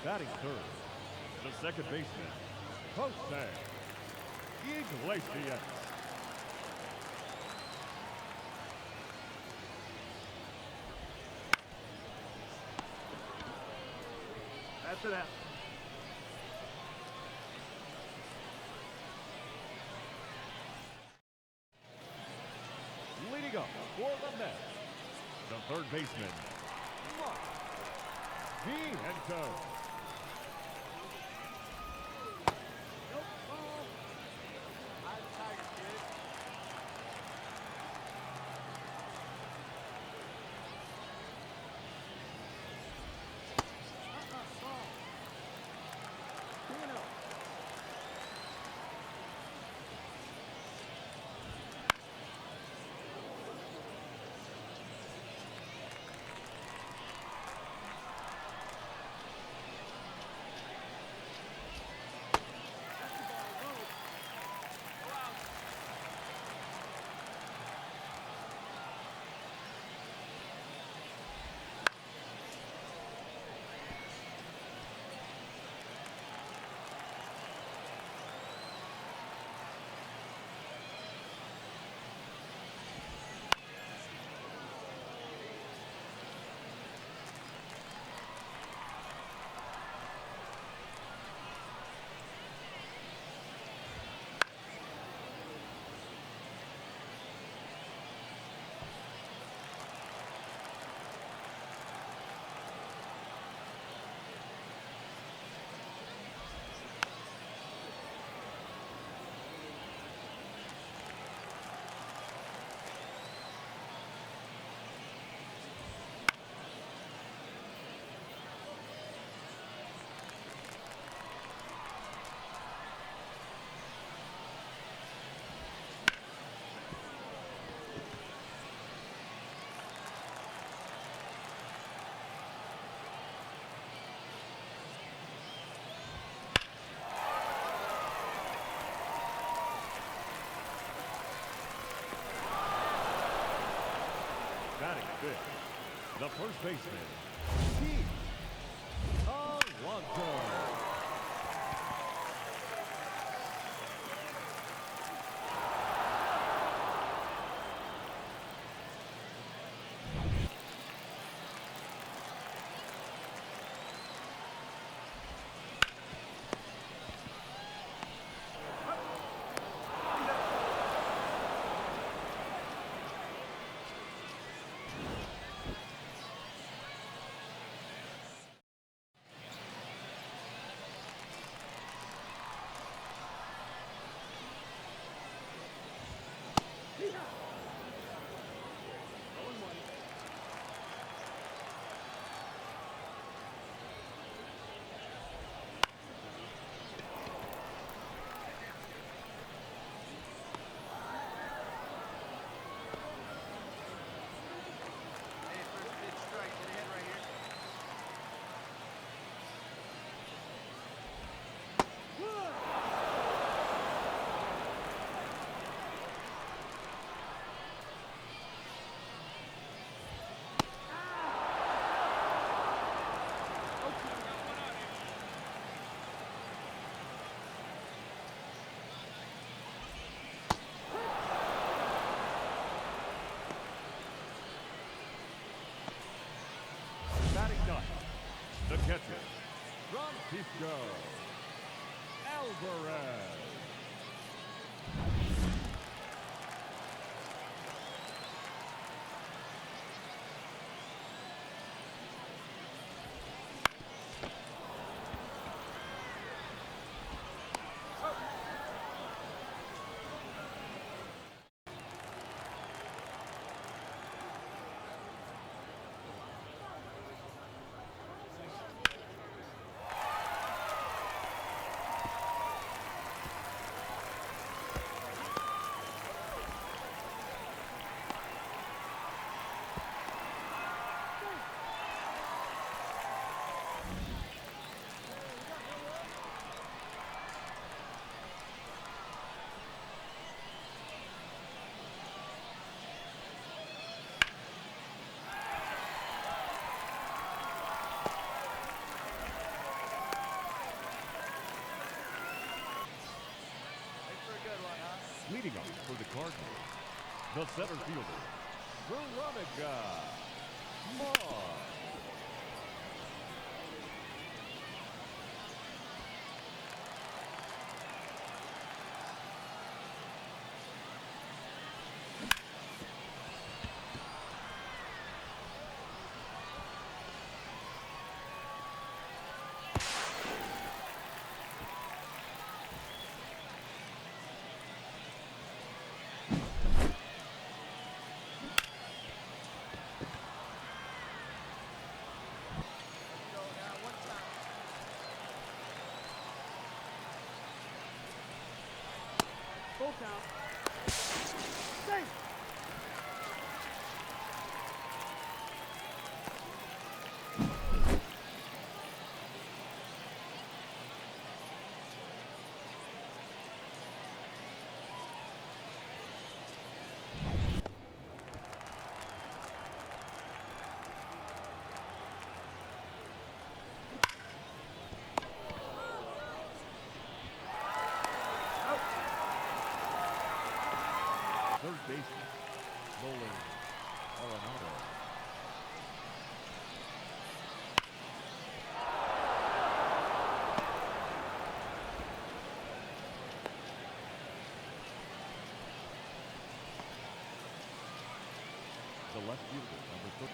Batting third, the second baseman, Jose Iglesias. That's it out. Leading up for the Mets, the third baseman, McGee. Nope, ball. I'm tired, kid. Ball. 2-0. Batting fifth, the first baseman, Alonso. Batting ninth, the catcher, Francisco Alvarez. Leading up for the Cardinals, the center fielder, Veronica Mars. Full count. Safe. Third baseman, Nolan Arenado. The left fielder, number 30.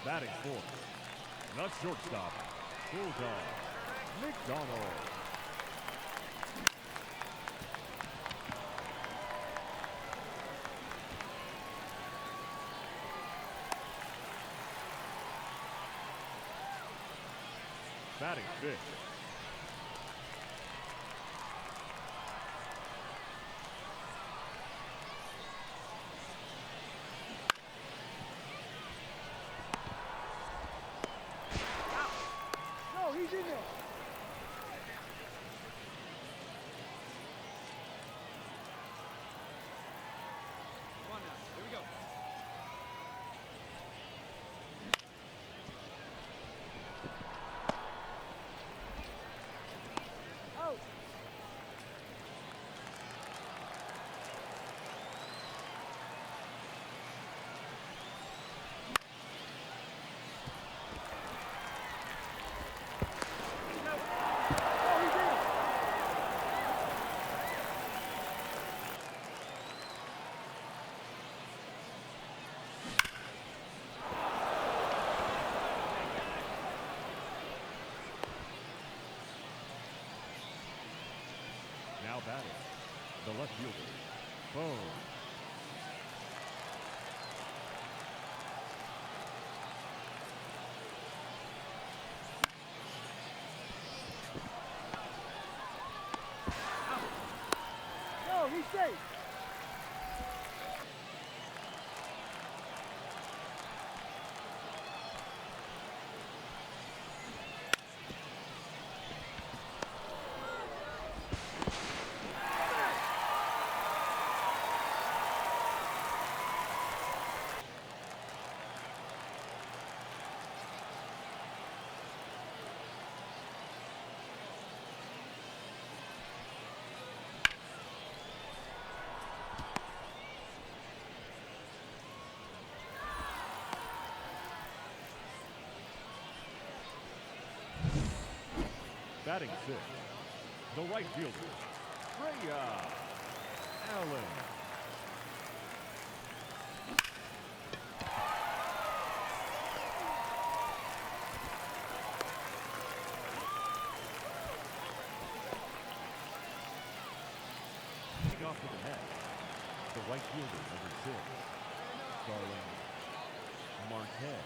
Batting fourth, the shortstop, McDonald. Batting fifth, He's in there. Come on now. Here we go. Out. Now batting, the left fielder, Bones. Batting sixth, the right fielder, Freya Allen. Off to the net, the right fielder, number 6, Darrell Marquez.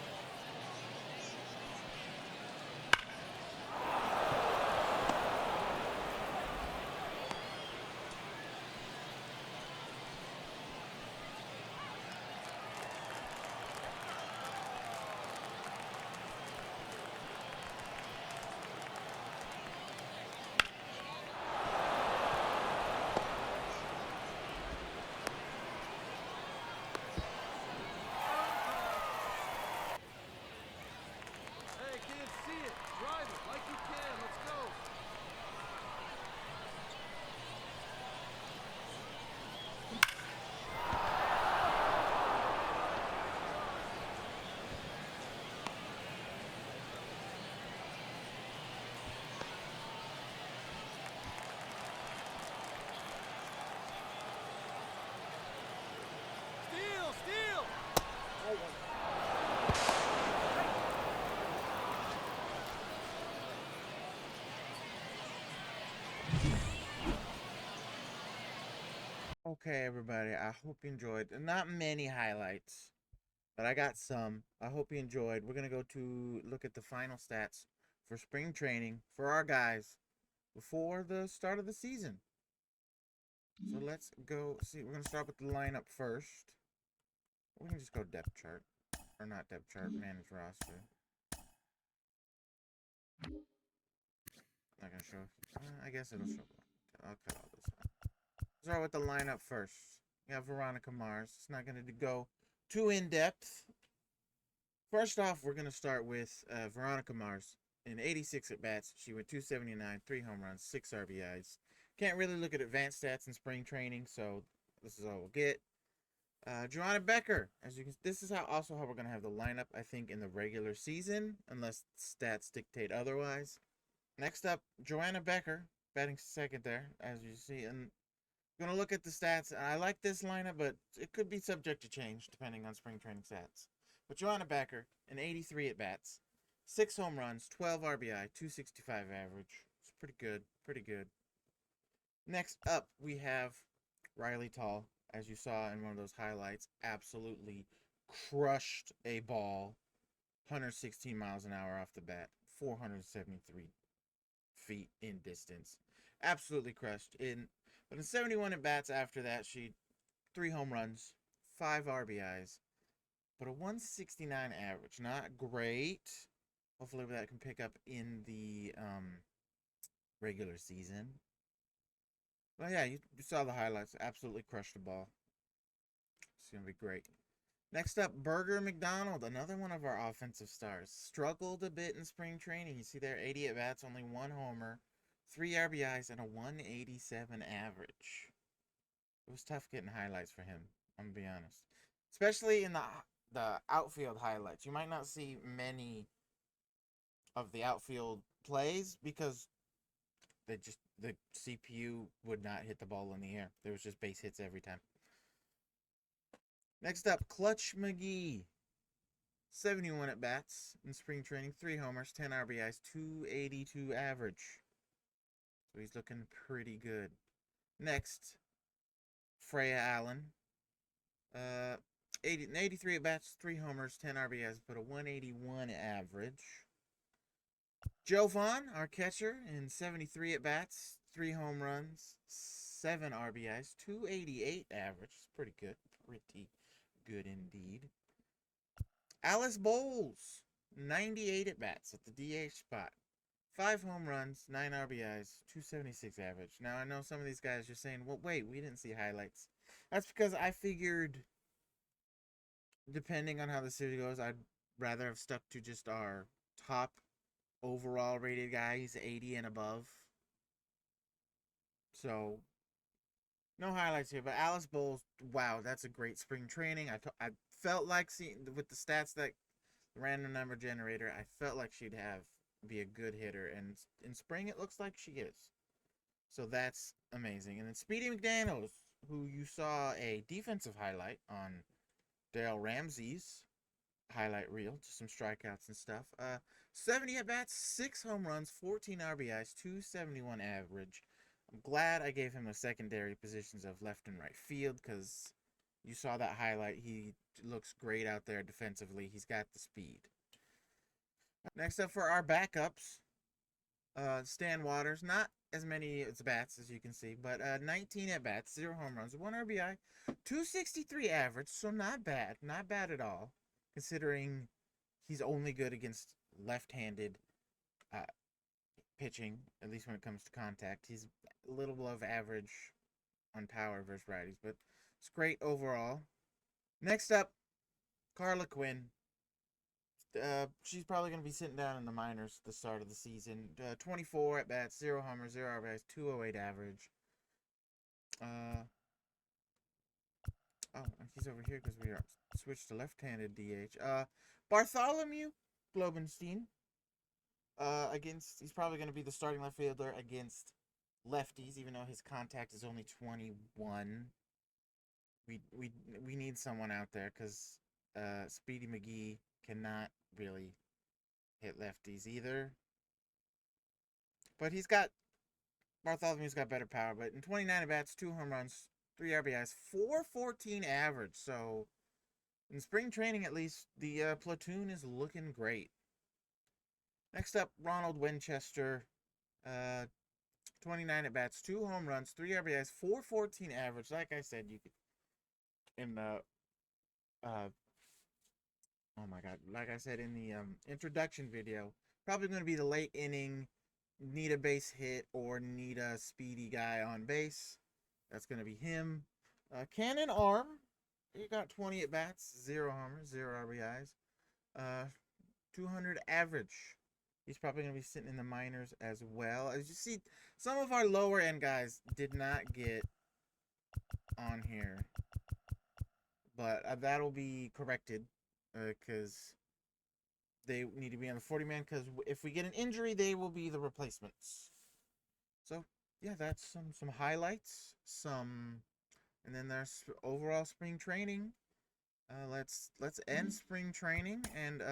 Hey, can't see it. Drive it like you can. Let's go. Steal! Steal! Okay, everybody, I hope you enjoyed. Not many highlights, but I got some. I hope you enjoyed. We're going to go to look at the final stats for spring training for our guys before the start of the season. So let's go see. We're going to start with the lineup first. We can just go depth chart. Or not depth chart, manage roster. Not going to show. I guess it'll show. I'll cut all this out. Start with the lineup first. We have Veronica Mars. It's not going to go too in-depth. First off, we're going to start with Veronica Mars. In 86 at-bats, she went 279, 3 home runs, 6 RBIs. Can't really look at advanced stats in spring training, so this is all we'll get. Joanna Becker. As you can, this is also how we're going to have the lineup, I think, in the regular season, unless stats dictate otherwise. Next up, Joanna Becker, batting second there, as you see, and going to look at the stats. I like this lineup, but it could be subject to change depending on spring training stats. But Joanna Becker, in 83 at-bats, 6 home runs, 12 RBI, 265 average. It's pretty good, pretty good. Next up, we have Rilet Tall, as you saw in one of those highlights, absolutely crushed a ball, 116 miles an hour off the bat, 473 feet in distance. Absolutely crushed. But in 71 at-bats after that, she 3 home runs, 5 RBIs, but a 169 average. Not great. Hopefully that can pick up in the regular season. But yeah, you saw the highlights. Absolutely crushed the ball. It's going to be great. Next up, McDonald, another one of our offensive stars. Struggled a bit in spring training. You see there, 80 at-bats, only 1 homer, 3 RBIs, and a 187 average. It was tough getting highlights for him, I'm going to be honest. Especially in the outfield highlights. You might not see many of the outfield plays because the CPU would not hit the ball in the air. There was just base hits every time. Next up, Clutch McGee. 71 at-bats in spring training, 3 homers, 10 RBIs, 282 average. So he's looking pretty good. Next, Freya Allen. 83 at-bats, 3 homers, 10 RBIs, but a 181 average. Joe Vaughn, our catcher, in 73 at-bats, 3 home runs, 7 RBIs, 288 average. It's pretty good. Pretty good indeed. Alice Bowles, 98 at-bats at the DH spot. 5 home runs, 9 RBIs, 276 average. Now, I know some of these guys are saying, well, wait, we didn't see highlights. That's because I figured, depending on how the series goes, I'd rather have stuck to just our top overall rated guys, 80 and above. So, no highlights here. But Alice Bowles, wow, that's a great spring training. I felt like seeing, with the stats that the random number generator, I felt like she'd have be a good hitter, and in spring it looks like she is. So that's amazing. And then Speedy McDonald, who you saw a defensive highlight on Darrell Ramsey's highlight reel, just some strikeouts and stuff. 70 at bats, 6 home runs, 14 RBIs, 271 average. I'm glad I gave him the secondary positions of left and right field because you saw that highlight. He looks great out there defensively. He's got the speed. Next up for our backups, Stan Waters. Not as many at bats as you can see, but 19 at bats, 0 home runs, 1 RBI, 263 average. So not bad at all, considering he's only good against left-handed pitching, at least when it comes to contact. He's a little above average on power versus righties, but it's great overall. Next up, Carla Quinn. She's probably going to be sitting down in the minors at the start of the season. 24 at bats, 0 homers, 0 RBIs, 208 average. He's over here because we are switched to left-handed DH. Bartholomew Globenstein. He's probably going to be the starting left fielder against lefties, even though his contact is only 21. We need someone out there because Speedy McGee cannot really hit lefties either. But Bartholomew's got better power. But in 29 at bats, 2 home runs, 3 RBIs, 414 average. So in spring training, at least, the platoon is looking great. Next up, Ronald Winchester. 29 at bats, 2 home runs, 3 RBIs, 414 average. Like I said, you could in the oh my god, like I said in the introduction video, probably going to be the late inning, need a base hit or need a speedy guy on base. That's going to be him. Cannon Arm, he got 20 at bats, 0 homers, 0 RBIs, 200 average. He's probably going to be sitting in the minors as well. As you see, some of our lower end guys did not get on here, but that'll be corrected because they need to be on the 40-man, because if we get an injury, they will be the replacements. So yeah, that's some highlights, and then there's overall spring training. Let's end spring training, and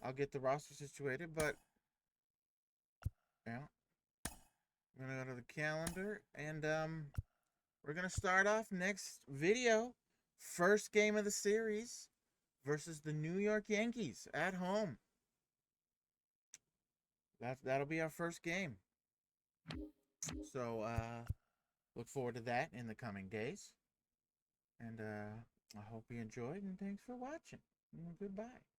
I'll get the roster situated, but yeah, I'm gonna go to the calendar, and we're gonna start off next video, first game of the series versus the New York Yankees at home. That'll be our first game. So look forward to that in the coming days, and I hope you enjoyed, and thanks for watching. Goodbye.